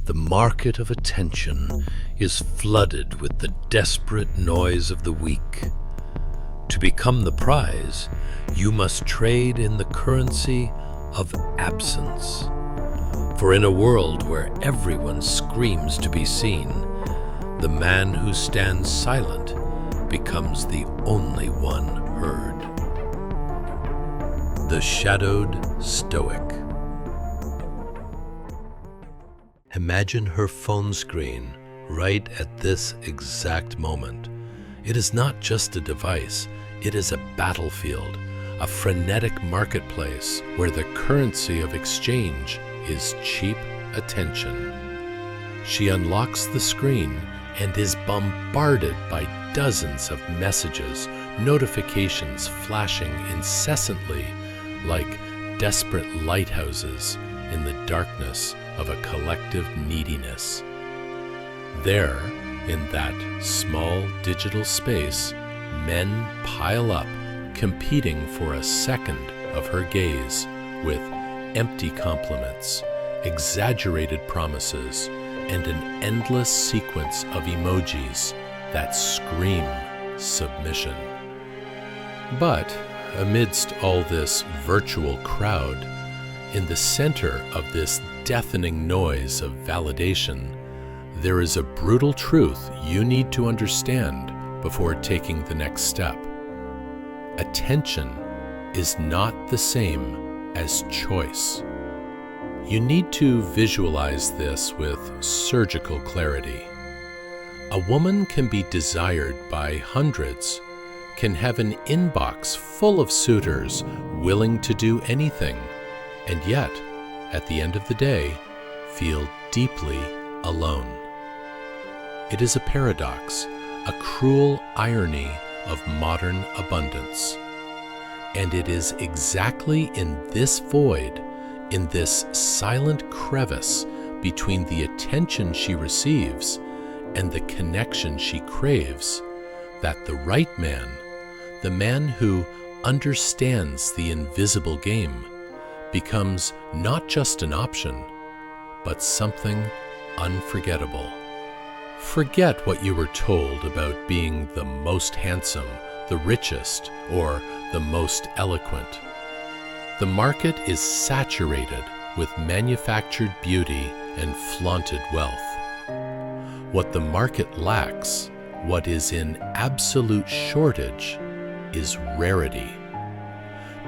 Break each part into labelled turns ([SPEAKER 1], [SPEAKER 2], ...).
[SPEAKER 1] The market of attention is flooded with the desperate noise of the weak. To become the prize, you must trade in the currency of absence. For in a world where everyone screams to be seen, the man who stands silent becomes the only one heard. The Shadowed Stoic. Imagine her phone screen right at this exact moment. It is not just a device, it is a battlefield, a frenetic marketplace where the currency of exchange is cheap attention. She unlocks the screen and is bombarded by dozens of messages, notifications flashing incessantly like desperate lighthouses in the darkness of a collective neediness. There, in that small digital space, men pile up, competing for a second of her gaze with empty compliments, exaggerated promises, and an endless sequence of emojis that scream submission. But amidst all this virtual crowd, in the center of this deafening noise of validation, there is a brutal truth you need to understand before taking the next step. Attention is not the same as choice. You need to visualize this with surgical clarity. A woman can be desired by hundreds, can have an inbox full of suitors willing to do anything, and yet, at the end of the day, feel deeply alone. It is a paradox, a cruel irony of modern abundance. And it is exactly in this void, in this silent crevice between the attention she receives and the connection she craves, that the right man, the man who understands the invisible game, becomes not just an option, but something unforgettable. Forget what you were told about being the most handsome, the richest, or the most eloquent. The market is saturated with manufactured beauty and flaunted wealth. What the market lacks, what is in absolute shortage, is rarity.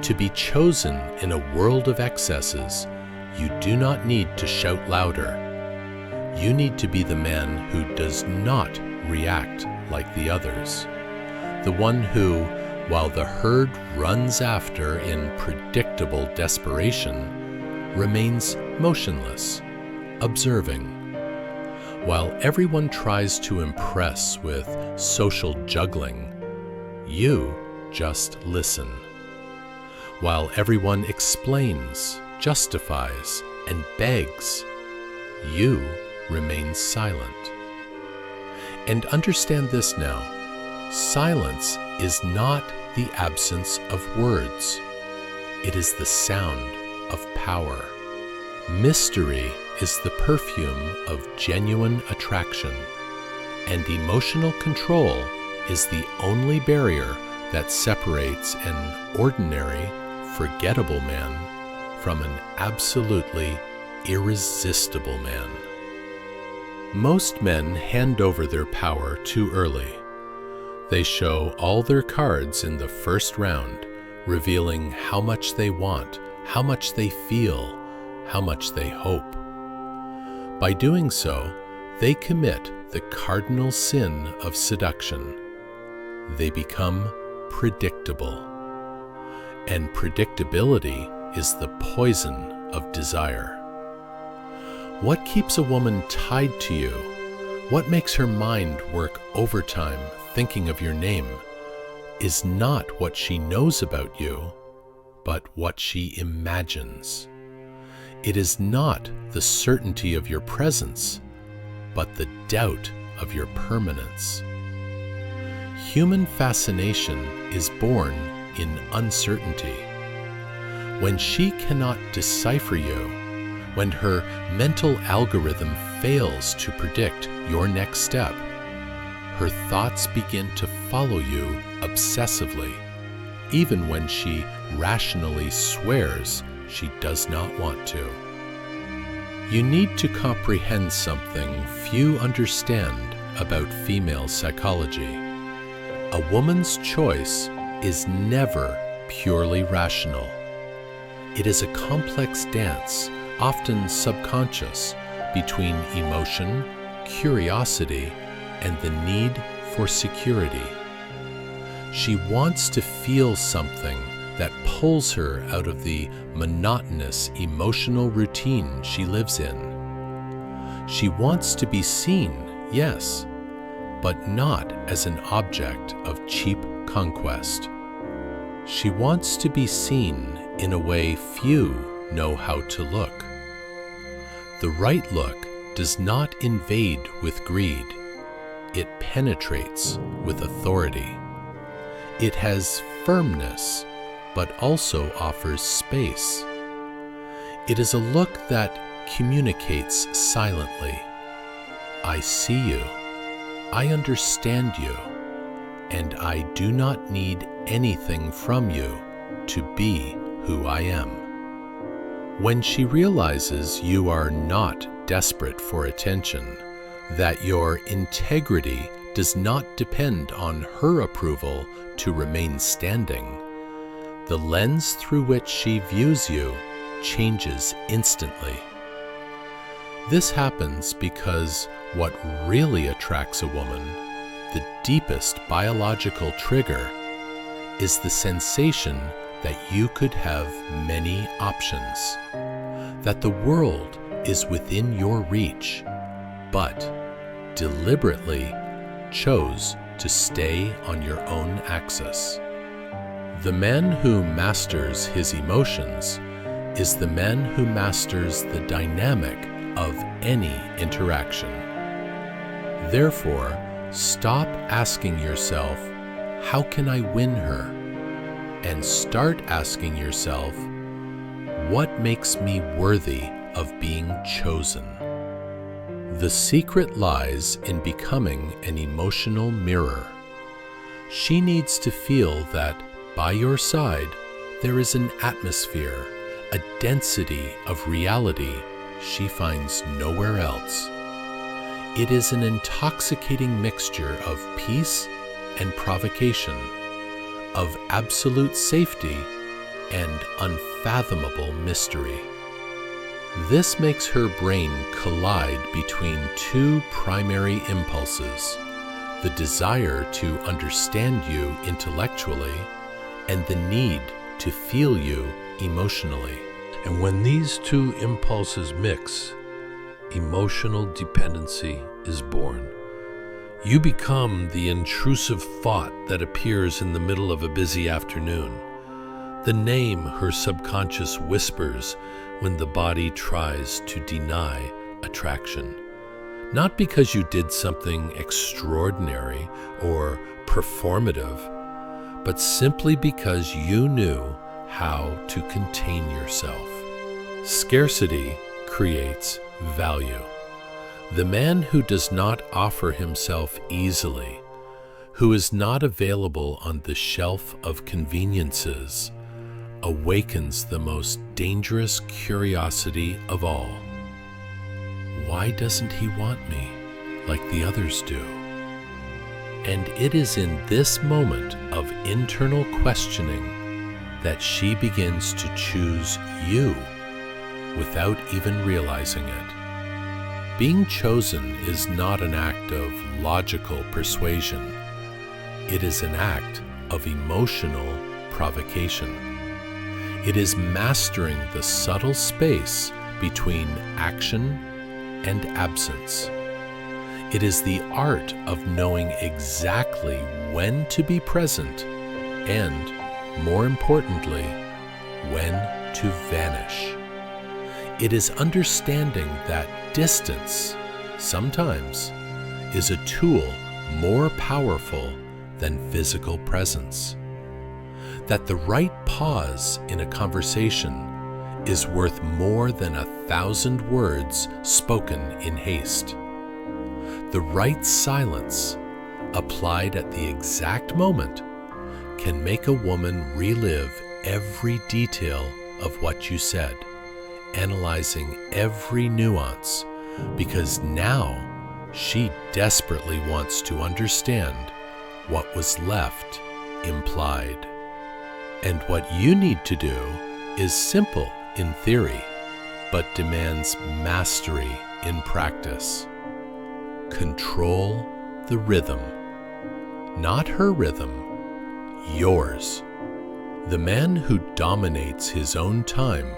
[SPEAKER 1] To be chosen in a world of excesses, you do not need to shout louder. You need to be the man who does not react like the others. The one who, while the herd runs after in predictable desperation, remains motionless, observing. While everyone tries to impress with social juggling, you just listen. While everyone explains, justifies, and begs, you remain silent. And understand this now, silence is not the absence of words. It is the sound of power. Mystery is the perfume of genuine attraction, and emotional control is the only barrier that separates an ordinary, forgettable man from an absolutely irresistible man. Most men hand over their power too early. They show all their cards in the first round, revealing how much they want, how much they feel, how much they hope. By doing so, they commit the cardinal sin of seduction. They become predictable. And predictability is the poison of desire. What keeps a woman tied to you? What makes her mind work overtime thinking of your name is not what she knows about you, but what she imagines. It is not the certainty of your presence, but the doubt of your permanence. Human fascination is born in uncertainty. When she cannot decipher you, when her mental algorithm fails to predict your next step. Her thoughts begin to follow you obsessively, even when she rationally swears she does not want to. You need to comprehend something few understand about female psychology. A woman's choice is never purely rational. It is a complex dance, often subconscious, between emotion, curiosity, and the need for security. She wants to feel something that pulls her out of the monotonous emotional routine she lives in. She wants to be seen, yes, but not as an object of cheap conquest. She wants to be seen in a way few know how to look. The right look does not invade with greed. It penetrates with authority. It has firmness, but also offers space. It is a look that communicates silently. I see you, I understand you, and I do not need anything from you to be who I am. When she realizes you are not desperate for attention, that your integrity does not depend on her approval to remain standing, the lens through which she views you changes instantly. This happens because what really attracts a woman, the deepest biological trigger, is the sensation that you could have many options, that the world is within your reach, but deliberately chose to stay on your own axis. The man who masters his emotions is the man who masters the dynamic of any interaction. Therefore, stop asking yourself, how can I win her? And start asking yourself, what makes me worthy of being chosen? The secret lies in becoming an emotional mirror. She needs to feel that by your side there is an atmosphere, a density of reality she finds nowhere else. It is an intoxicating mixture of peace and provocation, of absolute safety and unfathomable mystery. This makes her brain collide between two primary impulses, the desire to understand you intellectually and the need to feel you emotionally. And when these two impulses mix, emotional dependency is born. You become the intrusive thought that appears in the middle of a busy afternoon, the name her subconscious whispers when the body tries to deny attraction. Not because you did something extraordinary or performative, but simply because you knew how to contain yourself. Scarcity creates value. The man who does not offer himself easily, who is not available on the shelf of conveniences, awakens the most dangerous curiosity of all. Why doesn't he want me like the others do? And it is in this moment of internal questioning that she begins to choose you without even realizing it. Being chosen is not an act of logical persuasion. It is an act of emotional provocation. It is mastering the subtle space between action and absence. It is the art of knowing exactly when to be present and, more importantly, when to vanish. It is understanding that distance, sometimes, is a tool more powerful than physical presence. That the right pause in a conversation is worth more than 1,000 words spoken in haste. The right silence, applied at the exact moment, can make a woman relive every detail of what you said, analyzing every nuance, because now she desperately wants to understand what was left implied. And what you need to do is simple in theory, but demands mastery in practice. Control the rhythm. Not her rhythm, yours. The man who dominates his own time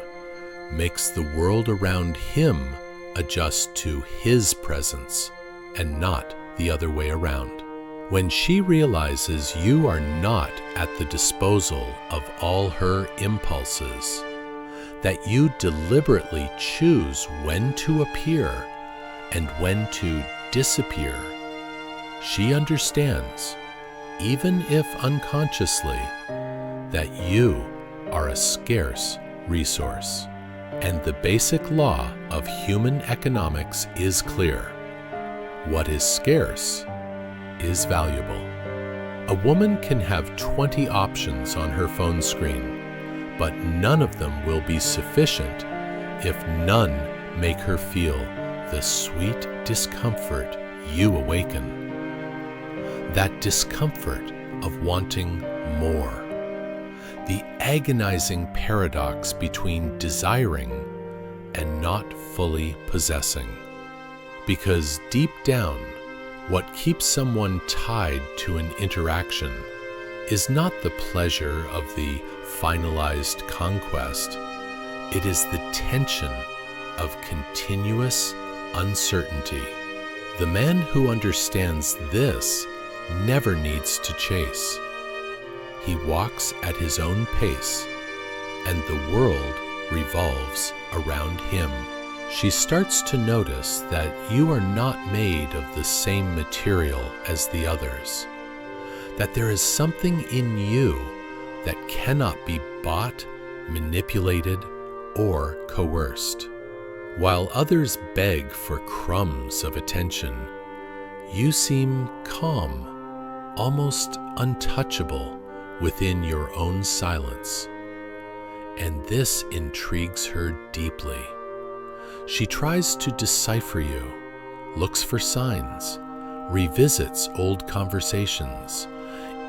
[SPEAKER 1] makes the world around him adjust to his presence and not the other way around. When she realizes you are not at the disposal of all her impulses, that you deliberately choose when to appear and when to disappear, she understands, even if unconsciously, that you are a scarce resource. And the basic law of human economics is clear. What is scarce is valuable. A woman can have 20 options on her phone screen, but none of them will be sufficient if none make her feel the sweet discomfort you awaken. That discomfort of wanting more. The agonizing paradox between desiring and not fully possessing. Because deep down, what keeps someone tied to an interaction is not the pleasure of the finalized conquest. It is the tension of continuous uncertainty. The man who understands this never needs to chase. He walks at his own pace, and the world revolves around him. She starts to notice that you are not made of the same material as the others, that there is something in you that cannot be bought, manipulated, or coerced. While others beg for crumbs of attention, you seem calm, almost untouchable within your own silence. And this intrigues her deeply. She tries to decipher you, looks for signs, revisits old conversations,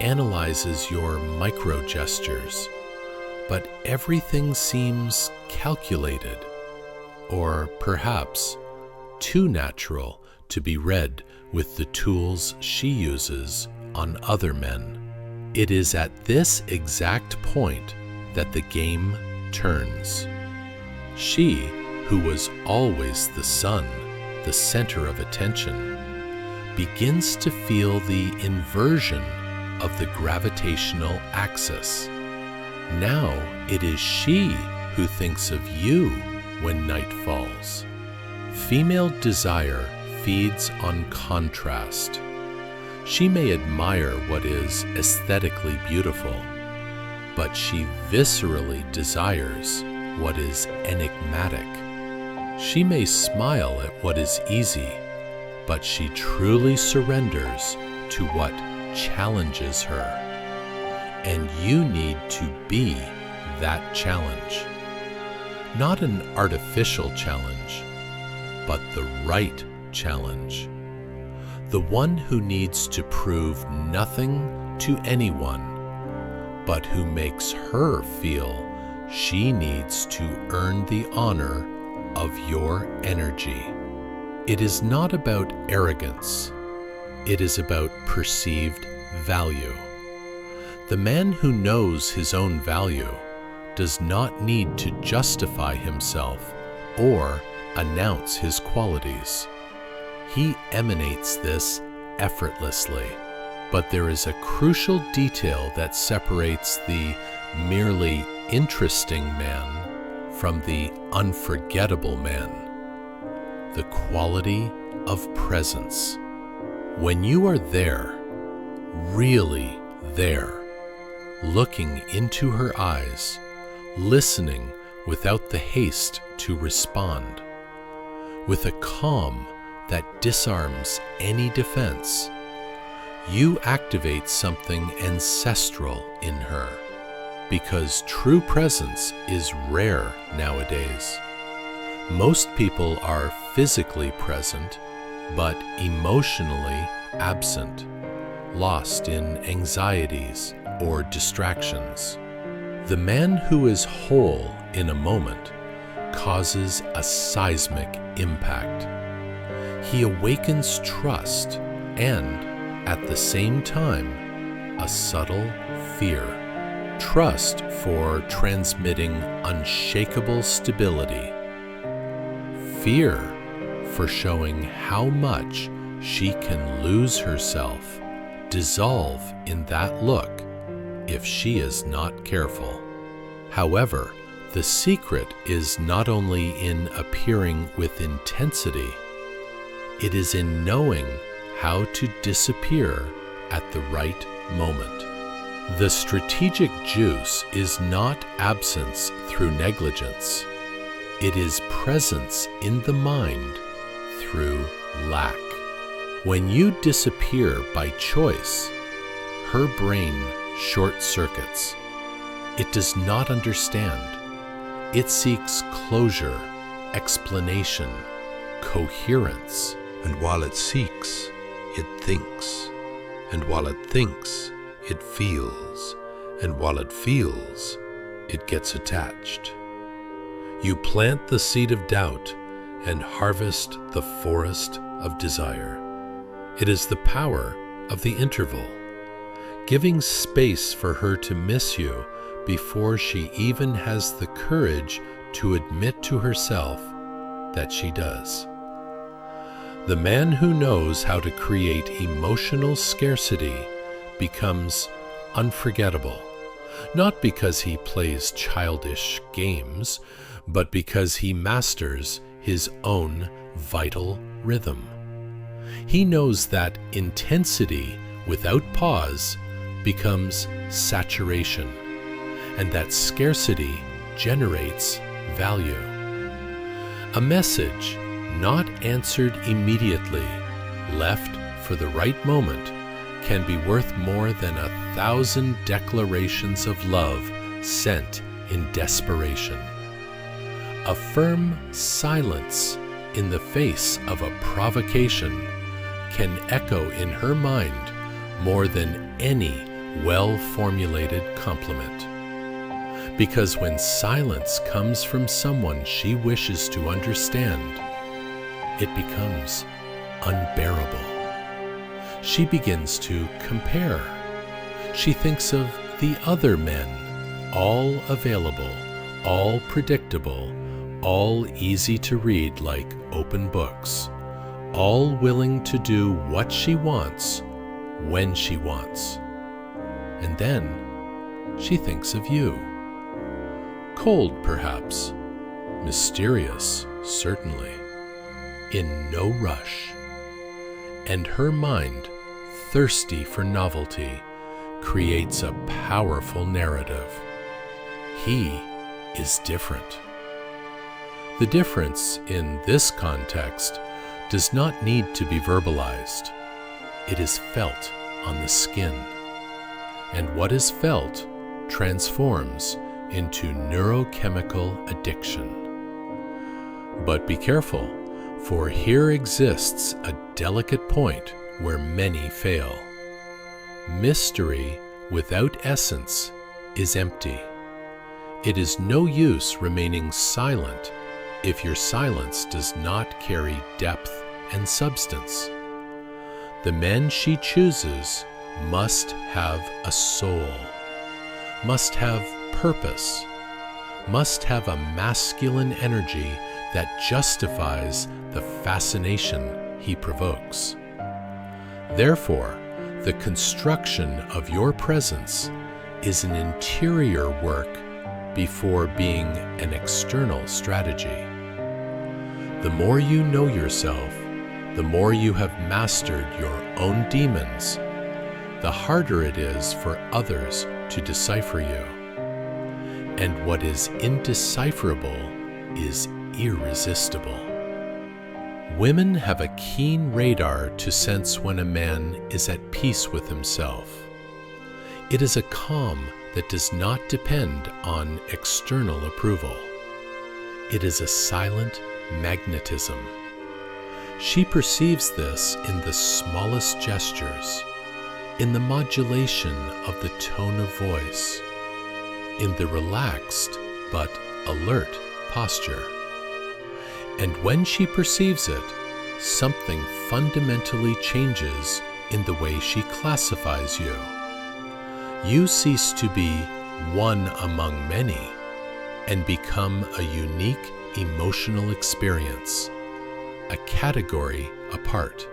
[SPEAKER 1] analyzes your micro-gestures, but everything seems calculated, or perhaps too natural to be read with the tools she uses on other men. It is at this exact point that the game turns. She, who was always the sun, the center of attention, begins to feel the inversion of the gravitational axis. Now it is she who thinks of you when night falls. Female desire feeds on contrast. She may admire what is aesthetically beautiful, but she viscerally desires what is enigmatic. She may smile at what is easy, but she truly surrenders to what challenges her. And you need to be that challenge. Not an artificial challenge, but the right challenge. The one who needs to prove nothing to anyone, but who makes her feel she needs to earn the honor of your energy. It is not about arrogance. It is about perceived value. The man who knows his own value does not need to justify himself or announce his qualities. He emanates this effortlessly. But there is a crucial detail that separates the merely interesting man from the unforgettable man: the quality of presence. When you are there, really there, looking into her eyes, listening without the haste to respond. With a calm that disarms any defense, you activate something ancestral in her, because true presence is rare nowadays. Most people are physically present, but emotionally absent, lost in anxieties or distractions. The man who is whole in a moment causes a seismic impact. He awakens trust and, at the same time, a subtle fear. Trust for transmitting unshakable stability. Fear for showing how much she can lose herself, dissolve in that look, if she is not careful. However, the secret is not only in appearing with intensity, it is in knowing how to disappear at the right moment. The strategic juice is not absence through negligence. It is presence in the mind through lack. When you disappear by choice, her brain short-circuits. It does not understand. It seeks closure, explanation, coherence.
[SPEAKER 2] And while it seeks, it thinks. And while it thinks, it feels. And while it feels, it gets attached. You plant the seed of doubt and harvest the forest of desire. It is the power of the interval, giving space for her to miss you before she even has the courage to admit to herself that she does. The man who knows how to create emotional scarcity becomes unforgettable, not because he plays childish games, but because he masters his own vital rhythm. He knows that intensity without pause becomes saturation, and that scarcity generates value. A message not answered immediately, left for the right moment, can be worth more than 1,000 declarations of love sent in desperation. A firm silence in the face of a provocation can echo in her mind more than any well-formulated compliment. Because when silence comes from someone she wishes to understand, it becomes unbearable. She begins to compare. She thinks of the other men, all available, all predictable, all easy to read like open books, all willing to do what she wants, when she wants. And then she thinks of you. Cold, perhaps. Mysterious, certainly. In no rush. And her mind, thirsty for novelty, creates a powerful narrative. He is different. The difference in this context does not need to be verbalized. It is felt on the skin. And what is felt transforms into neurochemical addiction. But be careful, for here exists a delicate point where many fail. Mystery without essence is empty. It is no use remaining silent if your silence does not carry depth and substance. The men she chooses must have a soul, must have purpose, must have a masculine energy that justifies the fascination he provokes. Therefore, the construction of your presence is an interior work before being an external strategy. The more you know yourself, the more you have mastered your own demons, the harder it is for others to decipher you.
[SPEAKER 1] and what is indecipherable is irresistible. Women have a keen radar to sense when a man is at peace with himself. It is a calm that does not depend on external approval. It is a silent magnetism. She perceives this in the smallest gestures, in the modulation of the tone of voice, in the relaxed but alert posture. And when she perceives it, something fundamentally changes in the way she classifies you. You cease to be one among many and become a unique emotional experience, a category apart.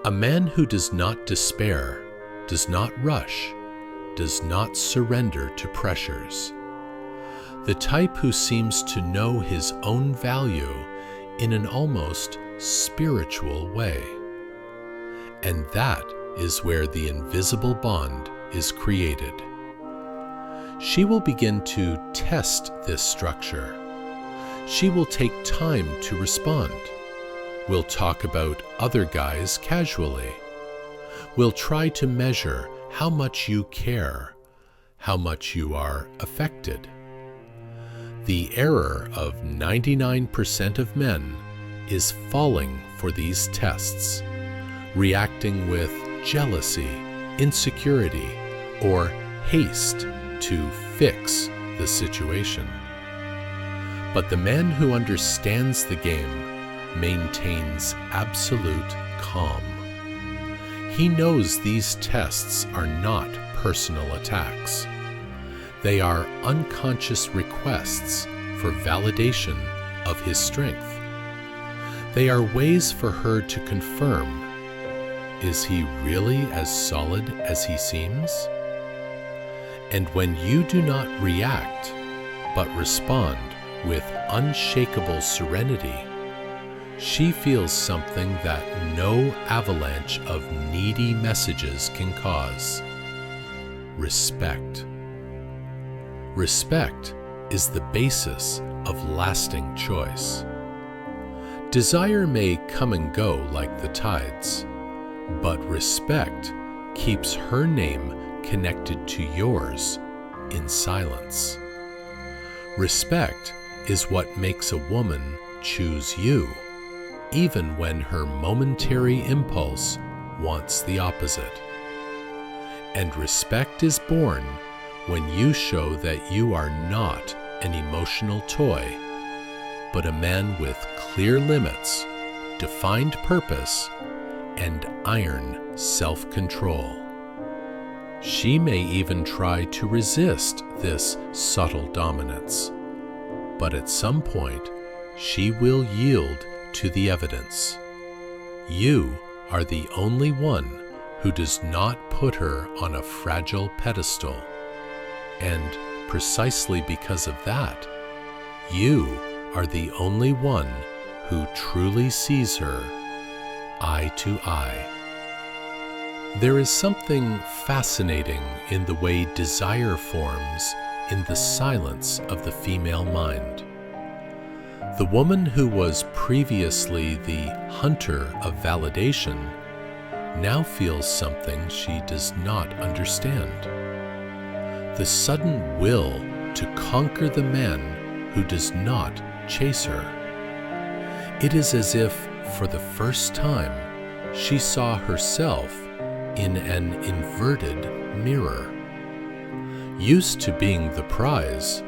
[SPEAKER 1] A man who does not despair, does not rush, does not surrender to pressures. The type who seems to know his own value in an almost spiritual way. And that is where the invisible bond is created. She will begin to test this structure. She will take time to respond. We'll talk about other guys casually. We'll try to measure how much you care, how much you are affected. The error of 99% of men is falling for these tests, reacting with jealousy, insecurity, or haste to fix the situation. But the man who understands the game maintains absolute calm. He knows these tests are not personal attacks. They are unconscious requests for validation of his strength. They are ways for her to confirm, is he really as solid as he seems? And when you do not react, but respond with unshakable serenity, she feels something that no avalanche of needy messages can cause: respect. Respect is the basis of lasting choice. Desire may come and go like the tides, but respect keeps her name connected to yours in silence. Respect is what makes a woman choose you, even when her momentary impulse wants the opposite. And respect is born when you show that you are not an emotional toy, but a man with clear limits, defined purpose, and iron self-control. She may even try to resist this subtle dominance, but at some point she will yield to the evidence. You are the only one who does not put her on a fragile pedestal, and precisely because of that, you are the only one who truly sees her eye to eye. There is something fascinating in the way desire forms in the silence of the female mind. The woman who was previously the hunter of validation now feels something she does not understand: the sudden will to conquer the man who does not chase her. It is as if, for the first time, she saw herself in an inverted mirror. Used to being the prize,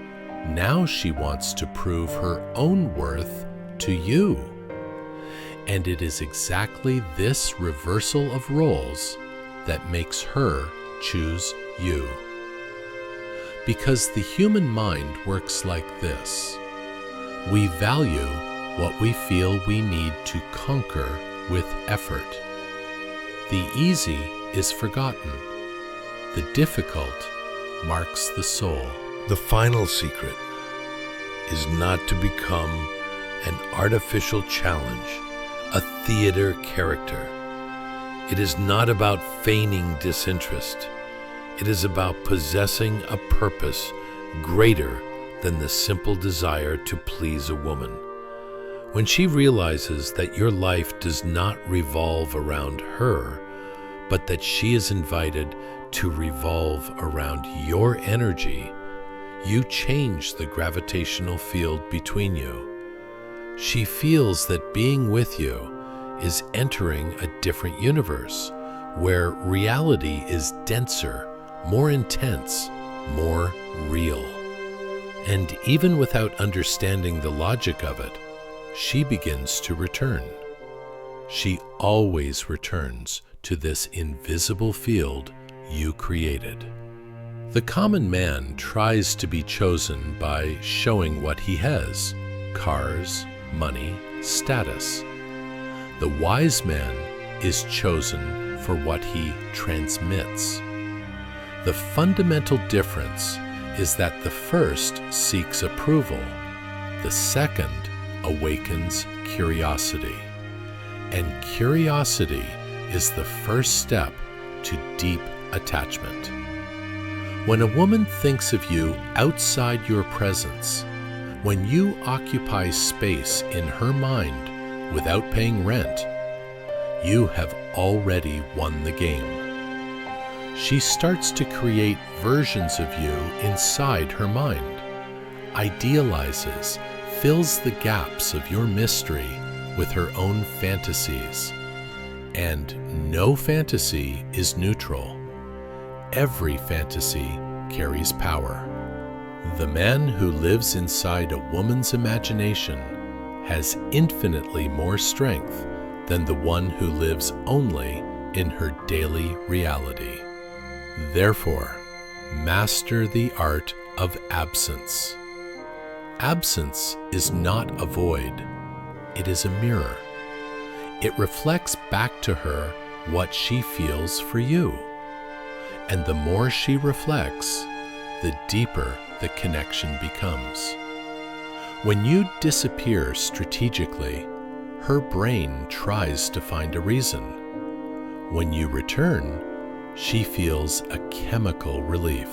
[SPEAKER 1] now she wants to prove her own worth to you. And it is exactly this reversal of roles that makes her choose you. Because the human mind works like this: we value what we feel we need to conquer with effort. The easy is forgotten. The difficult marks the soul.
[SPEAKER 2] The final secret is not to become an artificial challenge, a theater character. It is not about feigning disinterest. It is about possessing a purpose
[SPEAKER 1] greater than the simple desire to please a woman. When she realizes that your life does not revolve around her, but that she is invited to revolve around your energy, you change the gravitational field between you. She feels that being with you is entering a different universe, where reality is denser, more intense, more real. And even without understanding the logic of it, she begins to return. She always returns to this invisible field you created. The common man tries to be chosen by showing what he has: cars, money, status. The wise man is chosen for what he transmits. The fundamental difference is that the first seeks approval, the second awakens curiosity. And curiosity is the first step to deep attachment. When a woman thinks of you outside your presence, when you occupy space in her mind without paying rent, you have already won the game. She starts to create versions of you inside her mind, idealizes, fills the gaps of your mystery with her own fantasies. And no fantasy is neutral. Every fantasy carries power. The man who lives inside a woman's imagination has infinitely more strength than the one who lives only in her daily reality. Therefore, master the art of absence. Absence is not a void, it is a mirror. It reflects back to her what she feels for you. And the more she reflects, the deeper the connection becomes. When you disappear strategically, her brain tries to find a reason. When you return, she feels a chemical relief.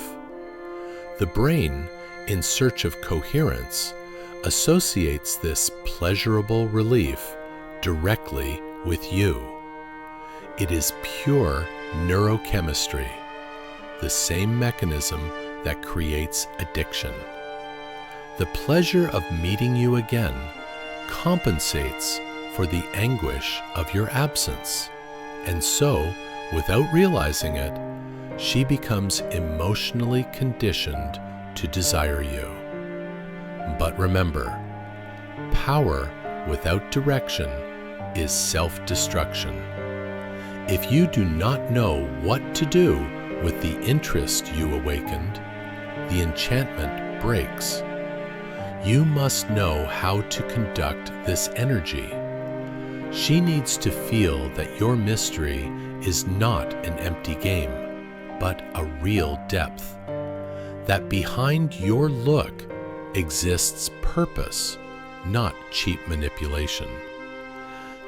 [SPEAKER 1] The brain, in search of coherence, associates this pleasurable relief directly with you. It is pure neurochemistry, the same mechanism that creates addiction. The pleasure of meeting you again compensates for the anguish of your absence, and so, without realizing it, she becomes emotionally conditioned to desire you. But remember, power without direction is self-destruction. If you do not know what to do with the interest you awakened, the enchantment breaks. You must know how to conduct this energy. She needs to feel that your mystery is not an empty game, but a real depth. That behind your look exists purpose, not cheap manipulation.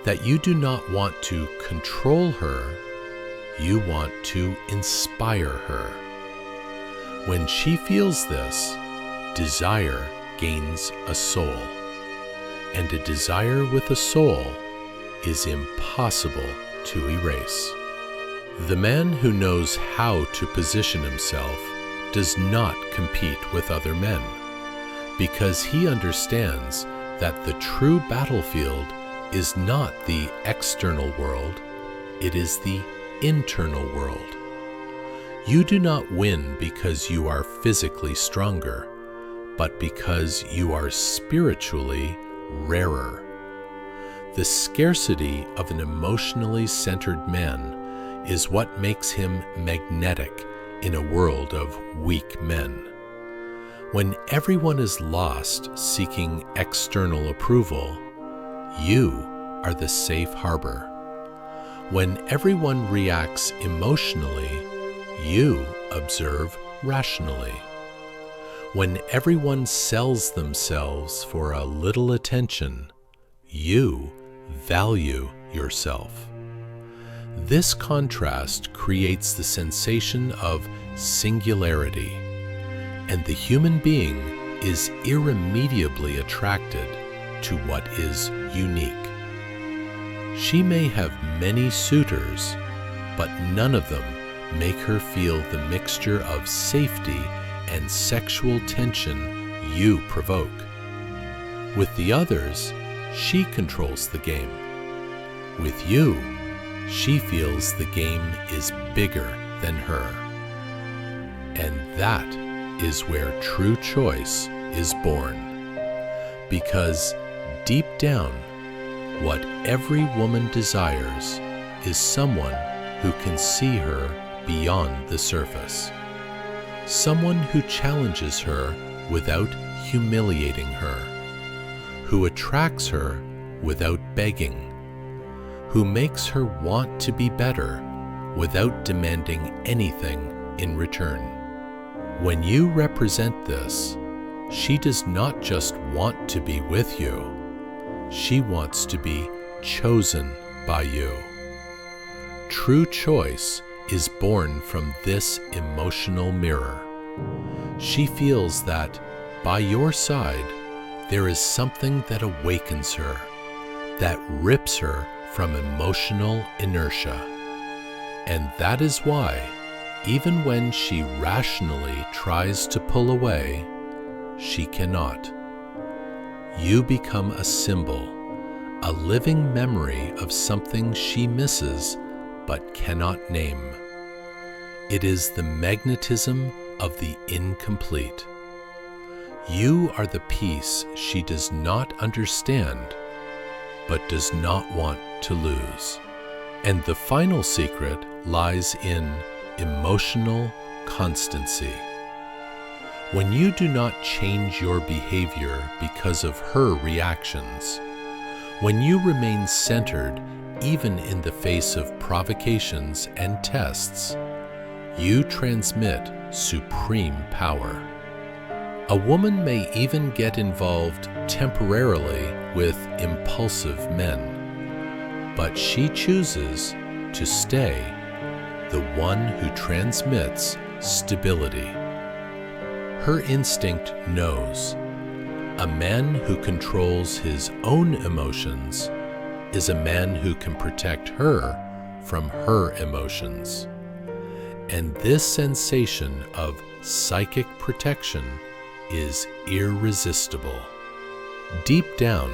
[SPEAKER 1] That you do not want to control her, you want to inspire her. When she feels this, desire gains a soul. And a desire with a soul is impossible to erase. The man who knows how to position himself does not compete with other men, because he understands that the true battlefield is not the external world, it is the internal world. You do not win because you are physically stronger, but because you are spiritually rarer. The scarcity of an emotionally centered man is what makes him magnetic in a world of weak men. When everyone is lost seeking external approval, you are the safe harbor. When everyone reacts emotionally, you observe rationally. When everyone sells themselves for a little attention, you value yourself. This contrast creates the sensation of singularity. and the human being is irremediably attracted to what is unique. She may have many suitors, but none of them make her feel the mixture of safety and sexual tension you provoke. With the others, she controls the game. With you, she feels the game is bigger than her. And that is where true choice is born. Because deep down, what every woman desires is someone who can see her beyond the surface. Someone who challenges her without humiliating her, who attracts her without begging, who makes her want to be better without demanding anything in return. When you represent this, she does not just want to be with you, she wants to be chosen by you. True choice is born from this emotional mirror. She feels that, by your side, there is something that awakens her, that rips her from emotional inertia. And that is why, even when she rationally tries to pull away, she cannot. You become a symbol, a living memory of something she misses but cannot name. It is the magnetism of the incomplete. You are the piece she does not understand, but does not want to lose. And the final secret lies in emotional constancy. When you do not change your behavior because of her reactions, when you remain centered even in the face of provocations and tests, you transmit supreme power. A woman may even get involved temporarily with impulsive men, but she chooses to stay the one who transmits stability. Her instinct knows a man who controls his own emotions is a man who can protect her from her emotions. And this sensation of psychic protection is irresistible. Deep down,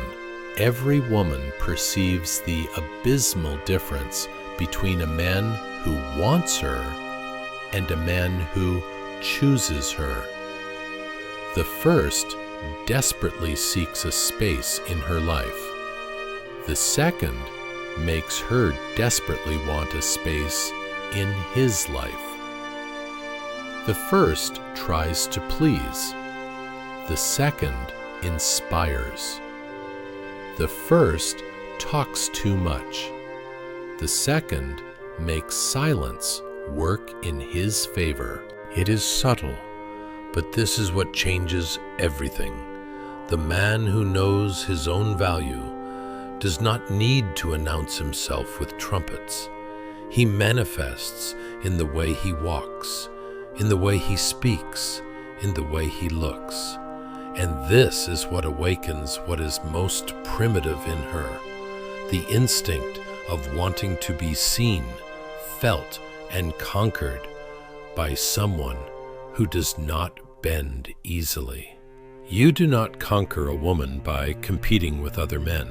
[SPEAKER 1] every woman perceives the abysmal difference between a man who wants her and a man who chooses her. The first desperately seeks a space in her life. The second makes her desperately want a space in his life. The first tries to please. The second inspires. The first talks too much. The second makes silence work in his favor.
[SPEAKER 2] It is subtle, but this is what changes everything. The man who knows his own value does not need to announce himself with trumpets. He manifests in the way he walks, in the way he speaks, in the way he looks. And this is what awakens what is most primitive in her, the instinct of wanting to be seen, felt, and conquered by someone who does not bend easily. You do not conquer a woman by competing with other men.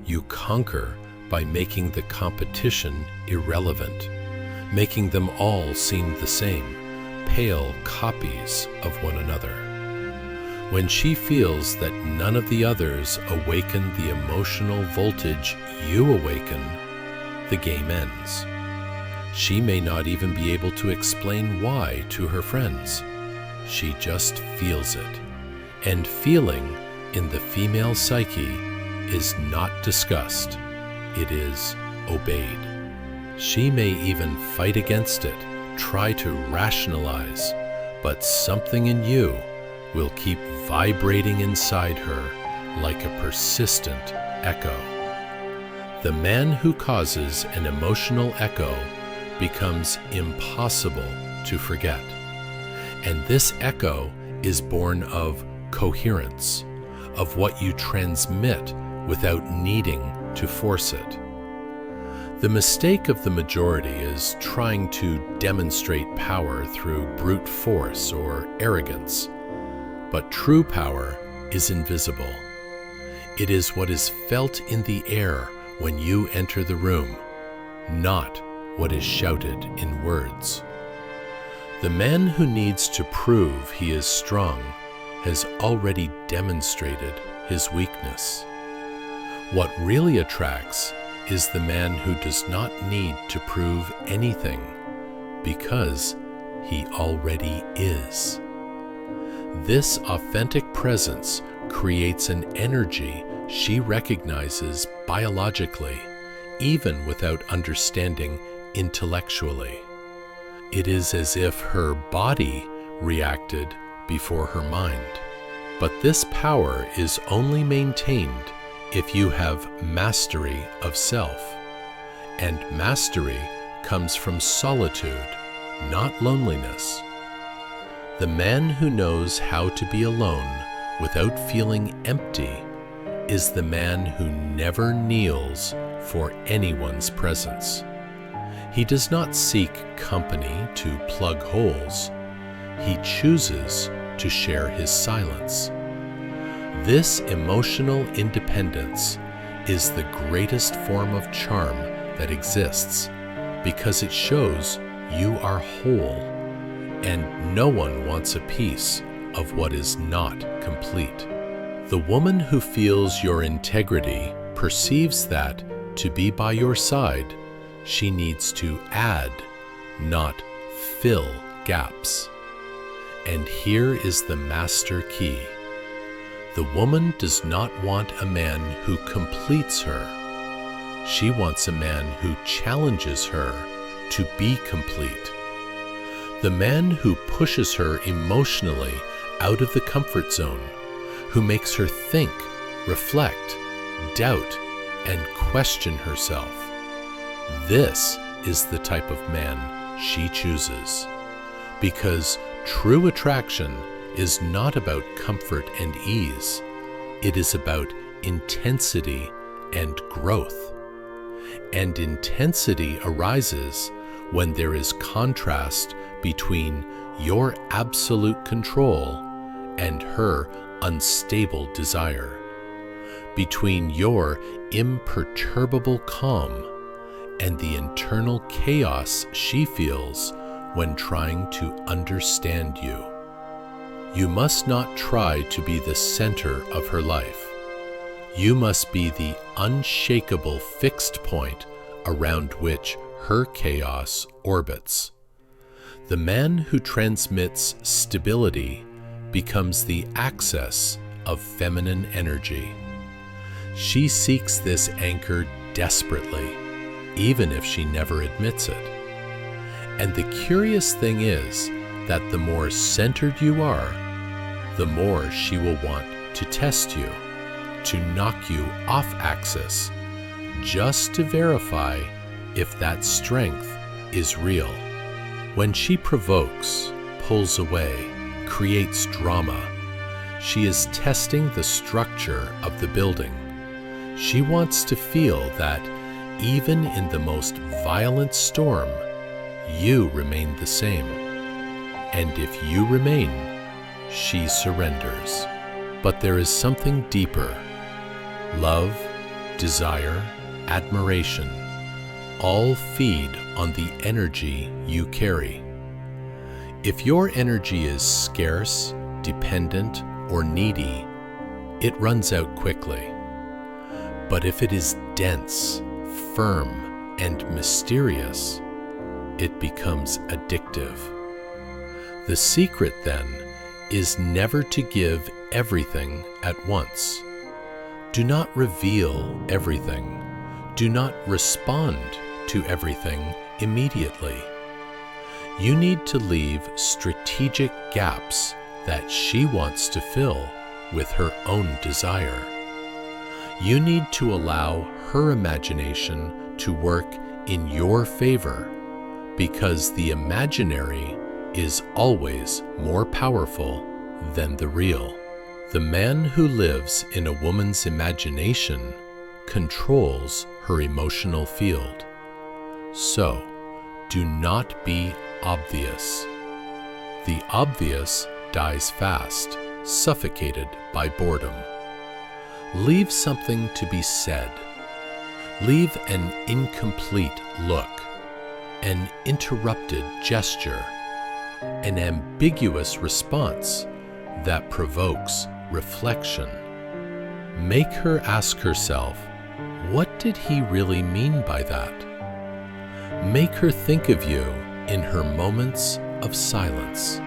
[SPEAKER 2] You conquer by making the competition irrelevant, making them all seem the same, pale copies of one another. When she feels that none of the others awaken the emotional voltage you awaken, the game ends. She may not even be able to explain why to her friends. She just feels it. And feeling in the female psyche is not discussed. It is obeyed. She may even fight against it, try to rationalize, but something in you will keep vibrating inside her like a persistent echo. The man who causes an emotional echo becomes impossible to forget. And this echo
[SPEAKER 1] is born of coherence, of what you transmit without needing to force it. The mistake of the majority is trying to demonstrate power through brute force or arrogance. But true power is invisible. It is what is felt in the air when you enter the room, not what is shouted in words. The man who needs to prove he is strong has already demonstrated his weakness. What really attracts is the man who does not need to prove anything because he already is. This authentic presence creates an energy she recognizes biologically, even without understanding intellectually. It is as if her body reacted before her mind. But this power is only maintained if you have mastery of self. And mastery comes from solitude, not loneliness. The man who knows how to be alone without feeling empty is the man who never kneels for anyone's presence. He does not seek company to plug holes. He chooses to share his silence. This emotional independence is the greatest form of charm that exists because it shows you are whole, and no one wants a piece of what is not complete. The woman who feels your integrity perceives that to be by your side, she needs to add, not fill gaps. And here is the master key. The woman does not want a man who completes her. She wants a man who challenges her to be complete. The man who pushes her emotionally out of the comfort zone, who makes her think, reflect, doubt, and question herself. This is the type of man she chooses. Because true attraction is not about comfort and ease. It is about intensity and growth. And intensity arises when there is contrast between your absolute control and her unstable desire, between your imperturbable calm and the internal chaos she feels when trying to understand you. You must not try to be the center of her life. You must be the unshakable fixed point around which her chaos orbits. The man who transmits stability becomes the axis of feminine energy. She seeks this anchor desperately, even if she never admits it. And the curious thing is that the more centered you are, the more she will want to test you, to knock you off axis, just to verify if that strength is real. When she provokes, pulls away, creates drama, she is testing the structure of the building. She wants to feel that even in the most violent storm, you remain the same. And if you remain, she surrenders. But there is something deeper. Love, desire, admiration, all feed on the energy you carry. If your energy is scarce, dependent, or needy, it runs out quickly. But if it is dense, firm, and mysterious, it becomes addictive. The secret, then, is never to give everything at once. Do not reveal everything. Do not respond to everything immediately. You need to leave strategic gaps that she wants to fill with her own desire. You need to allow her imagination to work in your favor, because the imaginary is always more powerful than the real. The man who lives in a woman's imagination controls her emotional field. So, do not be obvious. The obvious dies fast, suffocated by boredom. Leave something to be said. Leave an incomplete look, an interrupted gesture, an ambiguous response that provokes reflection. Make her ask herself, what did he really mean by that? Make her think of you in her moments of silence.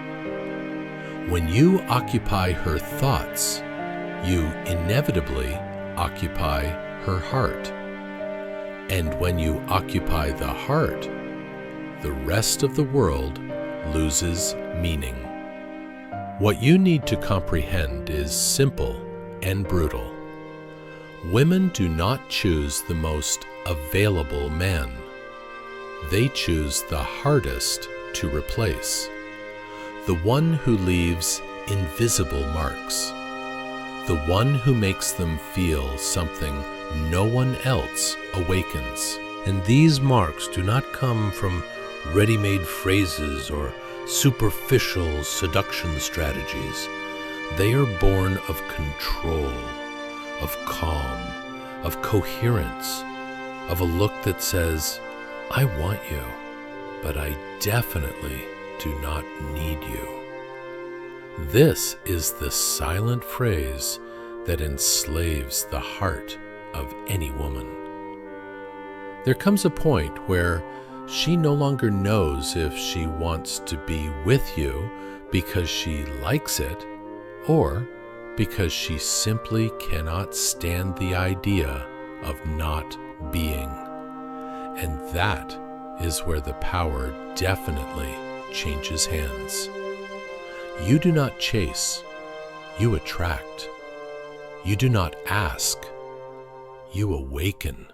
[SPEAKER 1] When you occupy her thoughts, you inevitably occupy her heart. And when you occupy the heart, the rest of the world loses meaning. What you need to comprehend is simple and brutal. Women do not choose the most available man. They choose the hardest to replace, the one who leaves invisible marks, the one who makes them feel something no one else awakens.
[SPEAKER 2] And these marks do not come from ready-made phrases or superficial seduction strategies. They are born of control, of calm, of coherence, of a look that says, I want you, but I definitely do not need you. This is the silent phrase that enslaves the heart of any woman. There comes a point where she no longer knows if she wants to be with you because she likes it or because she simply cannot stand the idea of not being. And that is where the power definitely changes hands. You do not chase, you attract. You do not ask, you awaken.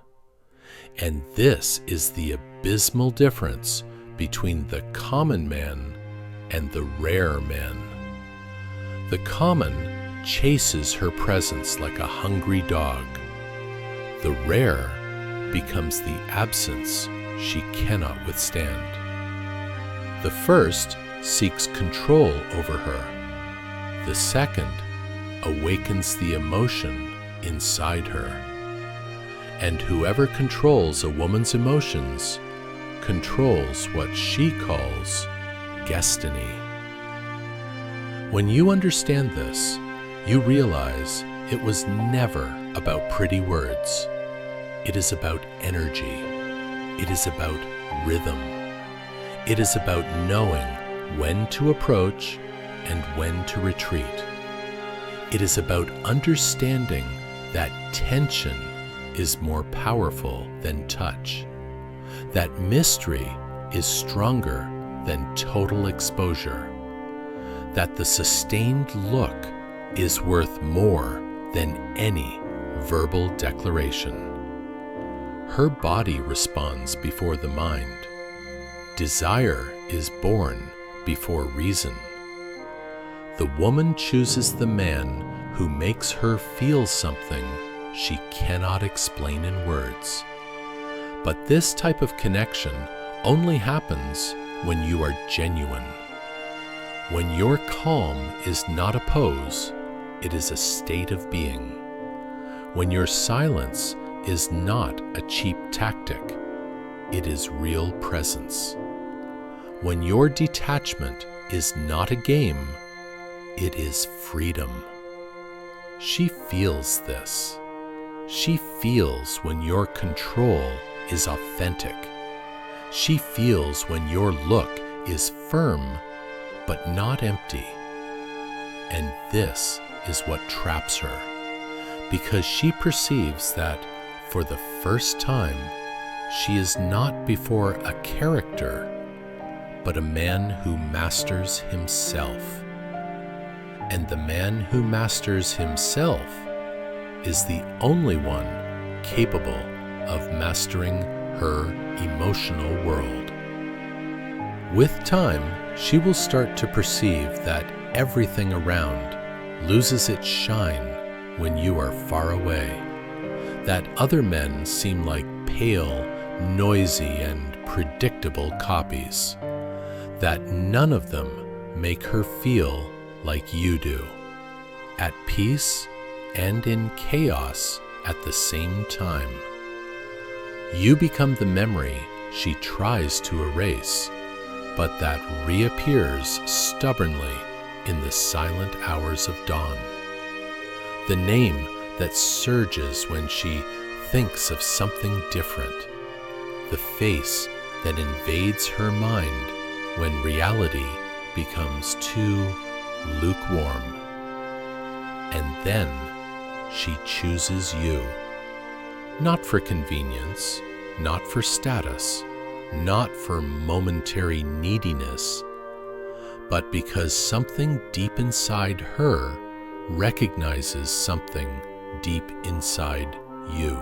[SPEAKER 2] And this is the abysmal difference between the common man and the rare man. The common chases her presence like a hungry dog. The rare becomes the absence she cannot withstand. The first seeks control over her. The second awakens the emotion inside her. And whoever controls a woman's emotions controls what she calls destiny. When you understand this, you realize it was never about pretty words. It is about energy. It is about rhythm. It is about knowing when to approach and when to retreat. It is about understanding that tension is more powerful than touch, that mystery is stronger than total exposure, that the sustained look is worth more than any verbal declaration. Her body responds before the mind. Desire is born before reason. The woman chooses the man who makes her feel something she cannot explain in words. But this type of connection only happens when you are genuine. When your calm is not a pose, it is a state of being. When your silence is not a cheap tactic, it is real presence. When your detachment is not a game, it is freedom. She feels this. She feels when your control is authentic. She feels when your look is firm but not empty. And this is what traps her, because she perceives that for the first time, she is not before a character, but a man who masters himself. And the man who masters himself is the only one capable of mastering her emotional world. With time,
[SPEAKER 1] she will start to perceive that everything around loses its shine when you are far away, that other men seem like pale, noisy, and predictable copies, that none of them make her feel like you do, at peace and in chaos at the same time. You become the memory she tries to erase, but that reappears stubbornly in the silent hours of dawn. The name that surges when she thinks of something different. The face that invades her mind when reality becomes too lukewarm. And then she chooses you. Not for convenience, not for status, not for momentary neediness, but because something deep inside her recognizes something deep inside you.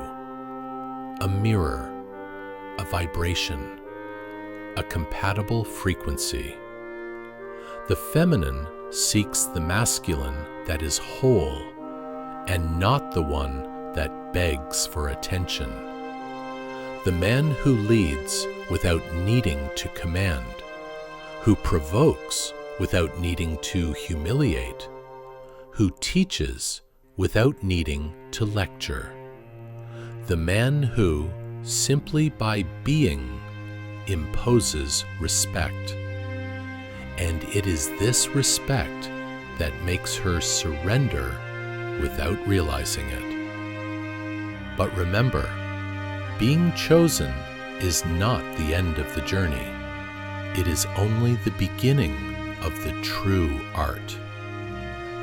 [SPEAKER 1] A mirror, a vibration, a compatible frequency. The feminine seeks the masculine that is whole and not the one that begs for attention. The man who leads without needing to command, who provokes without needing to humiliate, who teaches without needing to lecture. The man who, simply by being, imposes respect. And it is this respect that makes her surrender without realizing it. But remember, being chosen is not the end of the journey. It is only the beginning of the true art.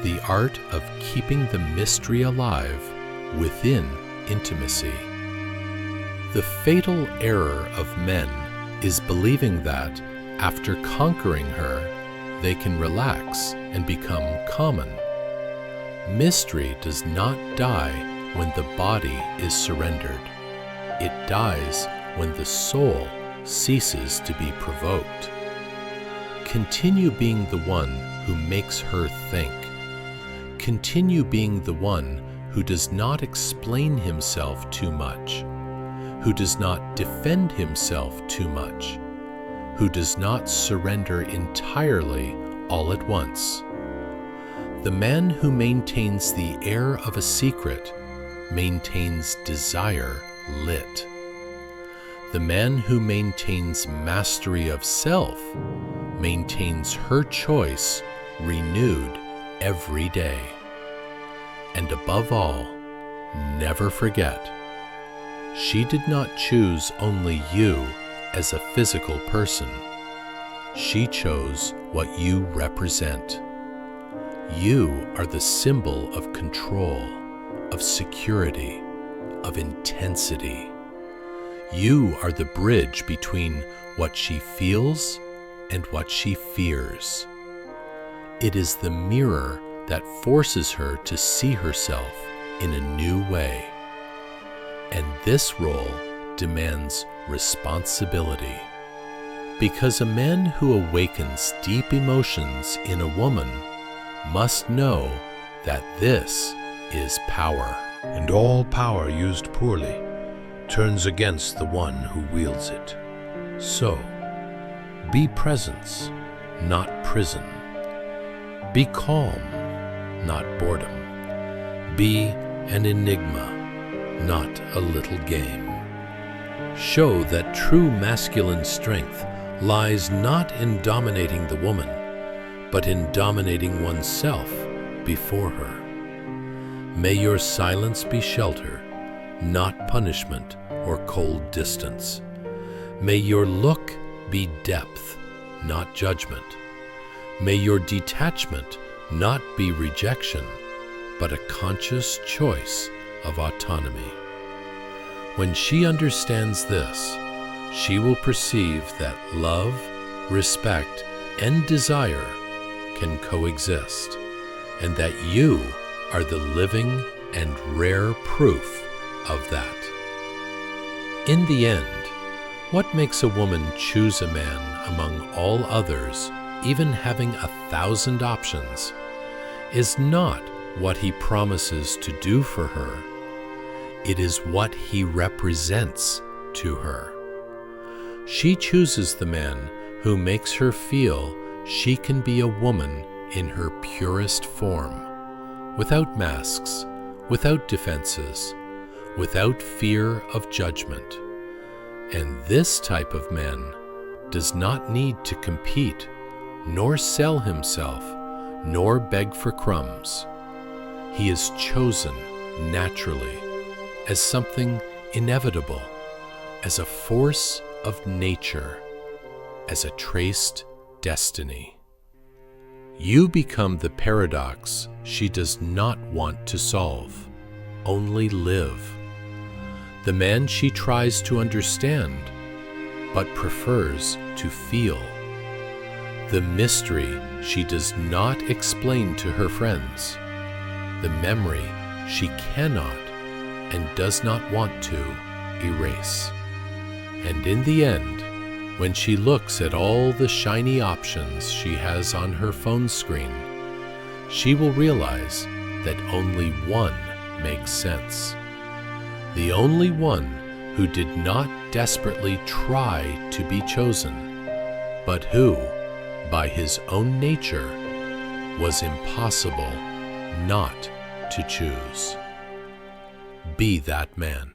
[SPEAKER 1] The art of keeping the mystery alive within intimacy. The fatal error of men is believing that, after conquering her, they can relax and become common. Mystery does not die when the body is surrendered. It dies when the soul ceases to be provoked. Continue being the one who makes her think. Continue being the one who does not explain himself too much, who does not defend himself too much, who does not surrender entirely all at once. The man who maintains the air of a secret maintains desire lit. The man who maintains mastery of self maintains her choice renewed every day. And above all, never forget, she did not choose only you as a physical person. She chose what you represent. You are the symbol of control, of security, of intensity. You are the bridge between what she feels and what she fears. It is the mirror that forces her to see herself in a new way. And this role demands responsibility. Because a man who awakens deep emotions in a woman must know that this is power.
[SPEAKER 2] And all power used poorly turns against the one who wields it. So, be presence, not prison. Be calm, not boredom. Be an enigma, not a little game. Show that true masculine strength lies not in dominating the woman, but in dominating oneself before her. May your silence be shelter, not punishment or cold distance. May your look be depth, not judgment. May your detachment not be rejection, but a conscious choice of autonomy. When she understands this, she will perceive that love, respect, and desire can coexist, and that you are the living and rare proof of that. In the end, what makes a woman choose a man among all others
[SPEAKER 1] even having 1,000 options, is not what he promises to do for her. It is what he represents to her. She chooses the man who makes her feel she can be a woman in her purest form, without masks, without defenses, without fear of judgment. And this type of man does not need to compete, nor sell himself, nor beg for crumbs. He is chosen naturally, as something inevitable, as a force of nature, as a traced destiny. You become the paradox she does not want to solve, only live. The man she tries to understand, but prefers to feel. The mystery she does not explain to her friends. The memory she cannot and does not want to erase. And in the end, when she looks at all the shiny options she has on her phone screen, she will realize that only one makes sense. The only one who did not desperately try to be chosen, but who, by his own nature, was impossible not to choose. Be that man.